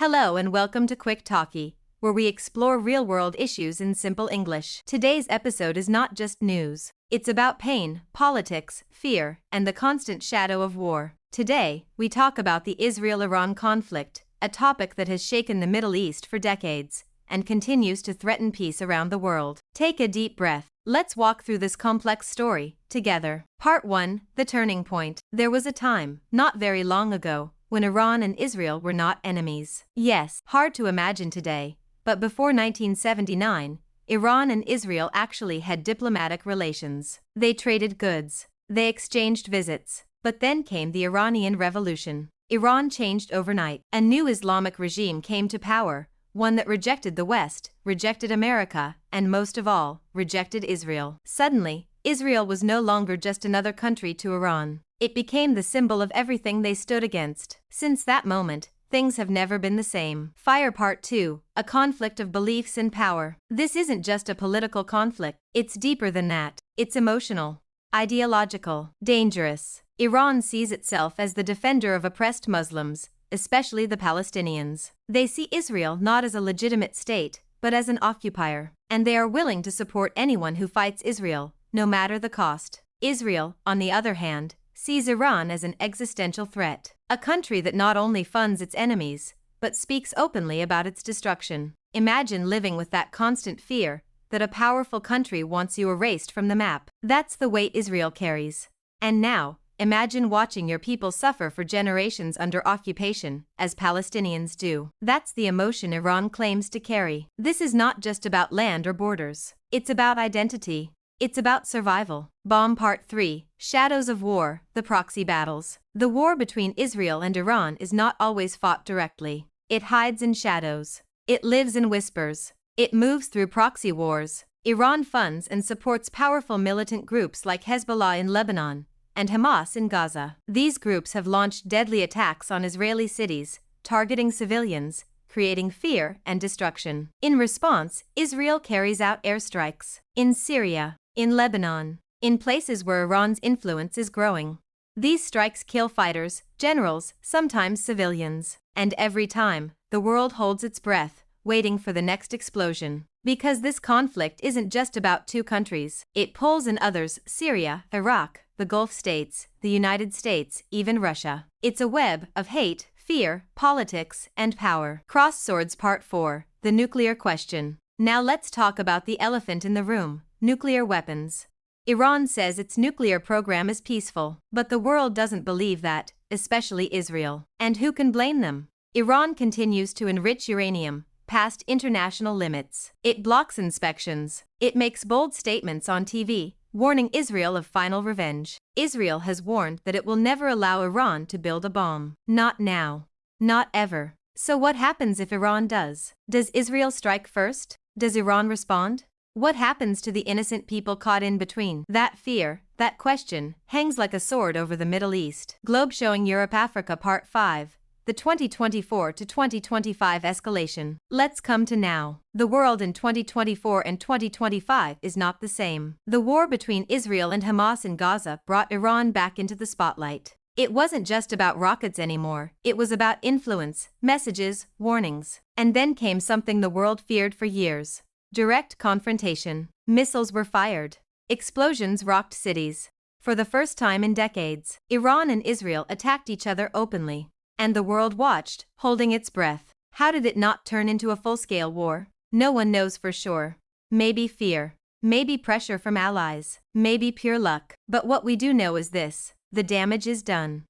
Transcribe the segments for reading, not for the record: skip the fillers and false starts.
Hello and welcome to Quick Talkie, where we explore real-world issues in simple English. Today's episode is not just news. It's about pain, politics, fear, and the constant shadow of war. Today, we talk about the Israel-Iran conflict, a topic that has shaken the Middle East for decades and continues to threaten peace around the world. Take a deep breath. Let's walk through this complex story together. Part 1: The Turning Point. There was a time, not very long ago, when Iran and Israel were not enemies. Yes, hard to imagine today, but before 1979, Iran and Israel actually had diplomatic relations. They traded goods. They exchanged visits. But then came the Iranian Revolution. Iran changed overnight. A new Islamic regime came to power, one that rejected the West, rejected America, and most of all, rejected Israel. Suddenly, Israel was no longer just another country to Iran. It became the symbol of everything they stood against. Since that moment, things have never been the same. Fire Part 2: A conflict of beliefs and power. This isn't just a political conflict, it's deeper than that. It's emotional, ideological, dangerous. Iran sees itself as the defender of oppressed Muslims, especially the Palestinians. They see Israel not as a legitimate state, but as an occupier, and they are willing to support anyone who fights Israel, no matter the cost. Israel, on the other hand, sees Iran as an existential threat, a country that not only funds its enemies, but speaks openly about its destruction. Imagine living with that constant fear that a powerful country wants you erased from the map. That's the weight Israel carries. And now, imagine watching your people suffer for generations under occupation, as Palestinians do. That's the emotion Iran claims to carry. This is not just about land or borders. It's about identity. It's about survival. Bomb Part 3: Shadows of War, the Proxy Battles. The war between Israel and Iran is not always fought directly. It hides in shadows. It lives in whispers. It moves through proxy wars. Iran funds and supports powerful militant groups like Hezbollah in Lebanon and Hamas in Gaza. These groups have launched deadly attacks on Israeli cities, targeting civilians, creating fear and destruction. In response, Israel carries out airstrikes in Syria, in Lebanon, in places where Iran's influence is growing. These strikes kill fighters, generals, sometimes civilians. And every time, the world holds its breath, waiting for the next explosion. Because this conflict isn't just about two countries. It pulls in others: Syria, Iraq, the Gulf states, the United States, even Russia. It's a web of hate, fear, politics, and power. Crossed Swords Part 4: The Nuclear Question. Now let's talk about the elephant in the room: nuclear weapons. Iran says its nuclear program is peaceful, but the world doesn't believe that, especially Israel. And who can blame them? Iran continues to enrich uranium past international limits. It blocks inspections. It makes bold statements on TV, warning Israel of final revenge. Israel has warned that it will never allow Iran to build a bomb. Not now. Not ever. So what happens if Iran does? Does Israel strike first? Does Iran respond? What happens to the innocent people caught in between? That fear, that question, hangs like a sword over the Middle East. Globe Showing Europe-Africa Part 5: The 2024 to 2025 Escalation. Let's come to now. The world in 2024 and 2025 is not the same. The war between Israel and Hamas in Gaza brought Iran back into the spotlight. It wasn't just about rockets anymore. It was about influence, messages, warnings. And then came something the world feared for years: direct confrontation. Missiles were fired. Explosions rocked cities. For the first time in decades, Iran and Israel attacked each other openly. And the world watched, holding its breath. How did it not turn into a full-scale war? No one knows for sure. Maybe fear. Maybe pressure from allies. Maybe pure luck. But what we do know is this: the damage is done.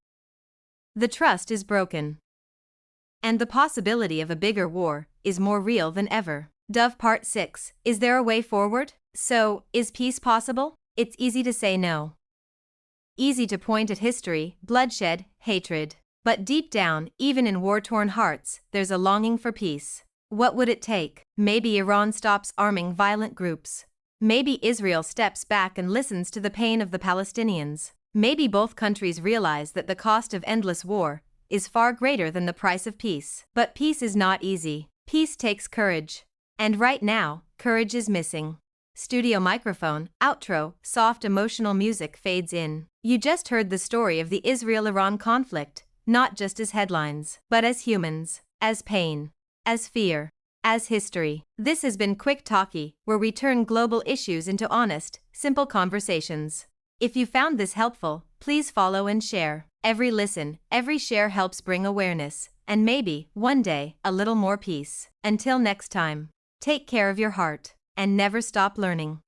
The trust is broken. And the possibility of a bigger war is more real than ever. Dove Part 6: Is there a way forward? So, is peace possible? It's easy to say no. Easy to point at history, bloodshed, hatred. But deep down, even in war-torn hearts, there's a longing for peace. What would it take? Maybe Iran stops arming violent groups. Maybe Israel steps back and listens to the pain of the Palestinians. Maybe both countries realize that the cost of endless war is far greater than the price of peace. But peace is not easy. Peace takes courage. And right now, courage is missing. Studio microphone, outro, soft emotional music fades in. You just heard the story of the Israel-Iran conflict, not just as headlines, but as humans. as pain, as fear, as history. This has been Quick Talkie, where we turn global issues into honest, simple conversations. If you found this helpful, please follow and share. Every listen, every share helps bring awareness, and maybe, one day, a little more peace. Until next time, take care of your heart, and never stop learning.